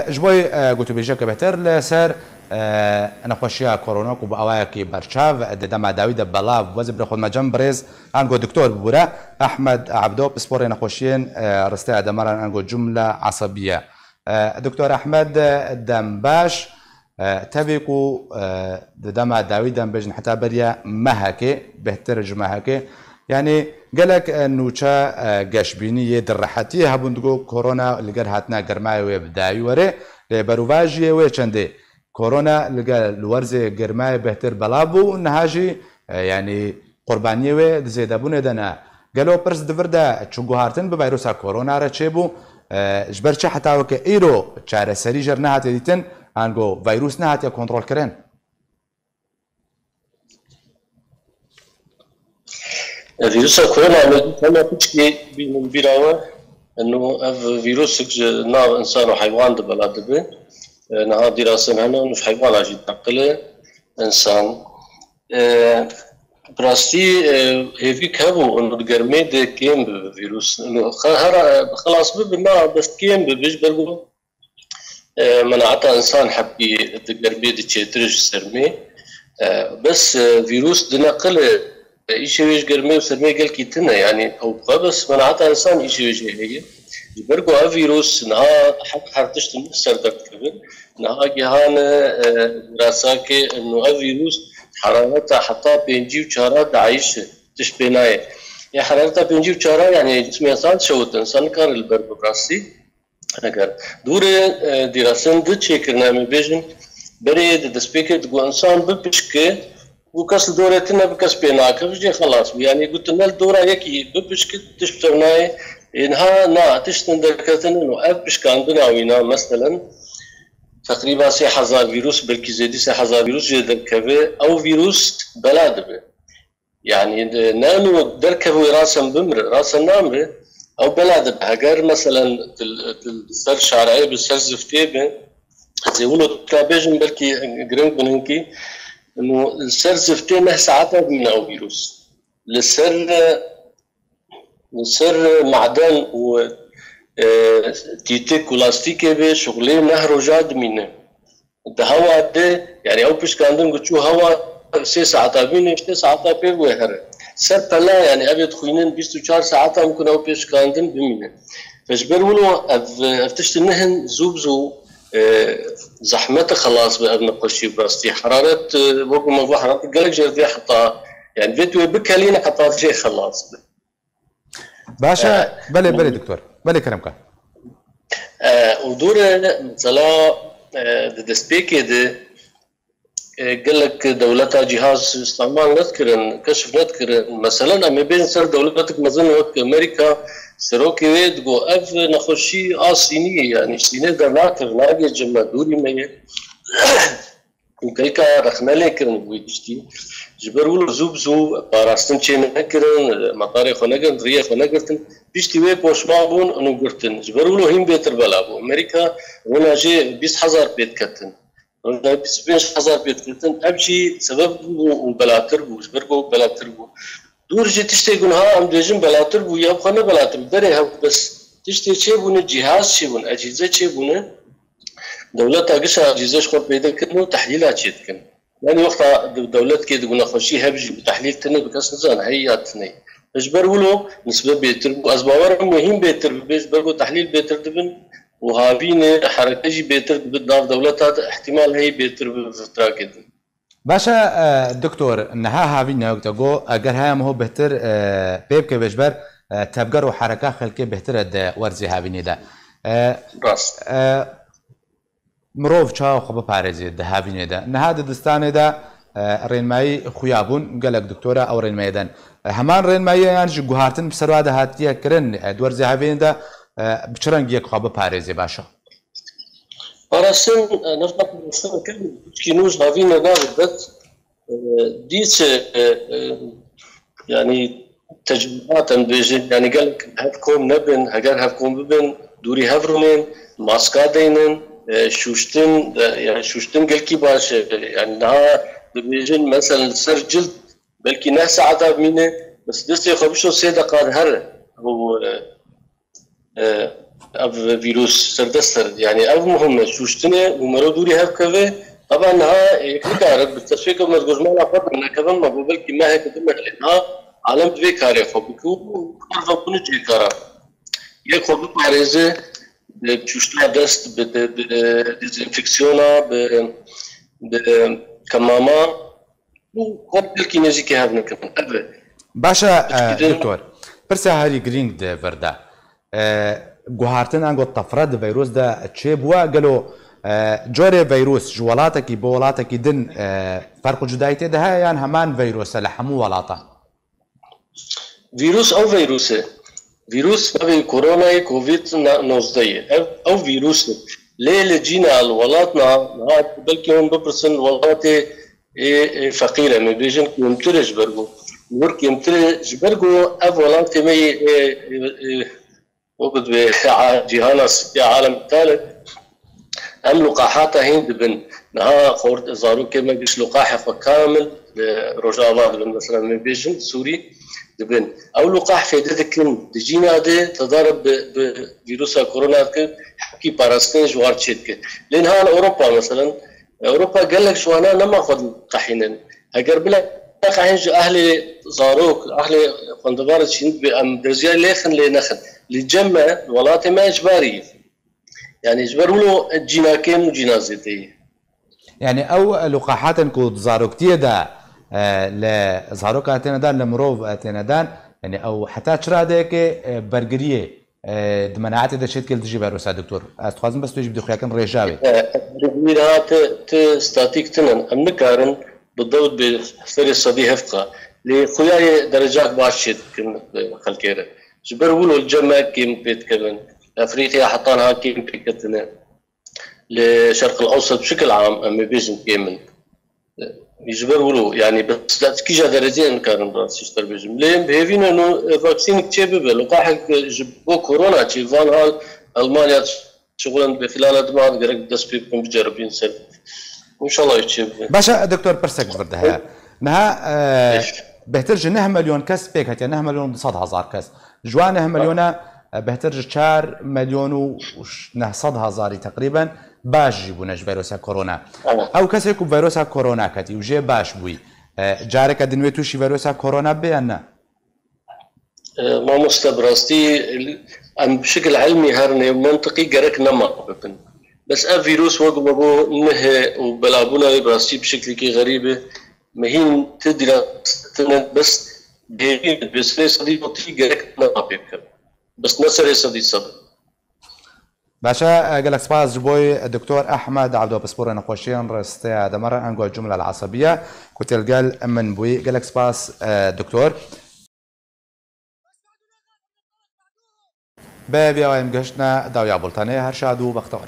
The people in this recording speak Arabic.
جبوی گوتو بیجه که بهتر لسر نخوشیه کرونا کو با اوای کی برچاو دما داوید بلا وز بر خود مجم برز انگو دکتور بورا احمد عبدو بسپور نخوشین رسته دمران انگو جمله عصبیه دکتور احمد دم باش تبيكو دما داويدا بجن حتى بريا مهكي بهتر جمهكي يعني قالك انه تا قشبيني يدرحتي هبندقو كورونا اللي قال هاتنا قرماي ويبداي وري بروفاجي ويشندي كورونا اللي قال الورزي قرماي بهتر بلابو نهاجي يعني قربانيه وي زيدابون دنا قالوا برس دفردا تشوغو هارتن بفيروس كورونا راتشيبو جبرچ حتى وك ايرو چاره سري جرنا هاتيتن انگو ویروس نه هاتیا کنترل کردن. ویروس کرونا ما تشكي بين بيراوه انه فيروس نوع انسان وحيوان دبلات به نها دراسه هنا مش حيوان اجي تنقله انسان براستي هيفي كابو انه الجرميد كيم فيروس انه خلاص بما بس كيم بيجبروا مناعتها انسان حبي الجرميد تشترج سرمي بس فيروس دنقل ايشويش جرمي وسرمي قال كيتنا يعني او بس مناعتها انسان ايشويش هي برجو فيروس نها حق حرتشت السر دكتور نها جهان دراساكي انه فيروس حرارتها حتى بينجي وشارات عايش تشبيناي يا حرارتها بينجي وشارات يعني جسم انسان شوت انسان كار البرد براسي اگر دور دراسن د چیکرنا می بجن بري د سبيكر دو انسان ببشكه وكاس دورتنا بكاس بيناك بجي خلاص يعني قلت لنا الدوره يكي ببشكه تشبترناي انها نا تشتندركتن انه ابشك عندنا وينا مثلا تقريبا 6000 فيروس بلكي زيدي 6000 فيروس جدركبه او فيروس بلاد به يعني نانو دركبه راسا بمر راسا نامره او بلاد بهجر مثلا السر شعرعي بالسر زفتيبه زيقولوا تلابيجن بلكي جرينج بننكي انه السر زفتي نه ساعتها من او فيروس للسر معدن و تيتك ولاستيكي به شغلي نهر جاد منه الهواء ده يعني او بيش كاندن قلت شو هواء 6 ساعات بينه 6 ساعات بيوهر سر بلا يعني ابي تخوينن 24 ساعات ممكن او بيش كاندن بمينه فجبروا افتشت النهن زوبزو زحمته خلاص بابن قشي براستي حراره وقت ما حراره قالك جردي حتى يعني فيديو بكالينا حتى شيء خلاص باشا بلي دكتور بلي كلامك ودور مثلا دسبيكي ده قال لك دولتها جهاز استعمال نذكر كشف نذكر مثلا اما بين سر دولتك مظن وقت امريكا سروكي ويد جو اف نخشي صينيه يعني صينيه درناكر ناجي جمع دوري مي وكلكا رخنا لكن ويجتي جبروا زوبزو باراستن تشين نكرن مطاري خنقن ريه خنقرتن بيشتي وي بوشمابون انو قرتن جبروا هم بيتر بلابو امريكا هنا جي 20000 بيت كتن 25000 بيت كتن ابشي سبب وبلاتر وجبروا بلاتر دور جي تشتي قنها ام ديجن بلاتر ويا بخنا بلاتر بري بس تشتي شي بون جهاز شي بون اجهزه شي بون دولت اگش اجهزه خود پیدا کنه تحلیلات چیت کنه يعني وقت دولت كده قلنا خشي هبجي بتحليل تنه بكاس نزان هياتني اجبر ولو نسبه بيتر ازباور مهم بيتر بيجبر تحليل بيتر دبن وهابين حركه جي بيتر بدنا دولتها احتمال هي بيتر بفتره كده باشا دكتور انها هابين نقطه اگر هم هو بهتر بيبك بيجبر تبقر وحركه خلكي بهتر ورزي هابين ده راست مروف چاو خو بپارێزێت دەهاوینێدا نەهادە دەستانێدا ڕێنمایی خویابوون گەلک دکتۆرە ئەو ڕێنمایەدەن هەمان ڕێنماییانش گوهارتن سەروا دەهاتیەکردن دووەرزێ هاوێندا بچڕەنگیەک خوا بپارێزێ باشە پاراستن نەفکینوز هاوینە ناوێت دیچ يعني تجربات بيجي يعني قال هفكم نبن هجر هفكم ببن دوري هفرمين ماسكادينن شوشتن يعني شوشتن قال باش يعني نها بيجن مثلا سر جلد بلكي ناس عذاب منه بس دستي خبشو سيدا قاد هر هو اف فيروس سردستر يعني اف مهمه شوشتنه ومرودوري هاف كذا طبعا ها يكارك بالتسويق من الجزمان افضل انها كمان ما بقول ما هيك دمت لها عالم دوی کاری خوب بکو کار و بنی کارا یک خوب بپارزه به چشتنا دست به دیزینفکسیونا به کماما و خوب دلکی نزدیکی هفت نکردن. باشا دكتور برسا هاري جرينج ده فردا جوهرتن عنقو الطفرات فيروس ده تشيبوا قالوا جوري فيروس جوالاتك بولاتك دن فرق جدايته ده يعني همان فيروس لحمو ولاطه فيروس او فيروس ما بين كورونا كوفيد 19 او فيروس ليه جينا الولاتنا بلكي هم ببرسن ولاتي فقيره ما بيجن يمترج برغو ورك يمترج برغو اف ولاتي مي وقت بجهانا ستي عالم الثالث ام لقاحاتها هين دبن نها خورت زارو كما بيش لقاح كامل رجاء الله مثلا ما بيجن سوري دبن او لقاح فائدتك دجينا دي تضارب بفيروس كورونا حكي باراستين جوار تشيتك لان ها اوروبا مثلا اوروبا قال لك شو انا لما اخذ قحينن اگر بلا قحين اهلي زاروك اهلي قندبار شند بام درجه ليخن لنخن للجمع الولايات ما اجباري يعني اجبروا له جيناكين وجينازتي يعني او لقاحات كود زاروكتيه دا لزاروك اتنادان لمروف اتنادان يعني او حتى تشرادك برجريه دمناعات اذا شيت كل تجيب روسا دكتور استخدم بس تجيب دخيا كان رجاوي برجريات ستاتيك تنن امنكارن بالضبط بفري الصدي هفقه لخياي درجات باشد كن خلكيره جبروا له الجمع كيم بيت كمان افريقيا حطانها كيم بيكتنا للشرق الاوسط بشكل عام اما بيجن كامل يجبروا له يعني بس كي جا درجين كان راس يشتر بيجن لين بهيفين انه فاكسين كتشبه لقاح جبوا كورونا تشي فان هال المانيا شغلا بخلال دماغ قرق دس بيكم بجربين سر وان شاء الله يتشبه باشا دكتور برسك بردها نها بهترج 9 مليون كاس بيك هتي 9 مليون بصد هزار كاس جوان 9 مليون بهترج 4 مليون و 900 هزار تقريبا باش جيبونا فيروس كورونا او كاس يكون فيروس كورونا كتي وجي باش بوي جارك دنويتو شي فيروس كورونا بينا ما مستبرستي ام بشكل علمي هرني منطقي قرك نما بس فيروس وقبو نه وبلابونا براستي بشكل كي غريبه مهين تدرى بس بس صديقتي قرك نما بيك بس نصر صديق صدق باشا قالك سباز جبوي الدكتور احمد عبدو بسبور نقوشين رستي هذا مره انقول الجمله العصبيه كنت قال من بوي قالك سباس دكتور بابي وايم قشنا داويا بولتاني هرشادو بختار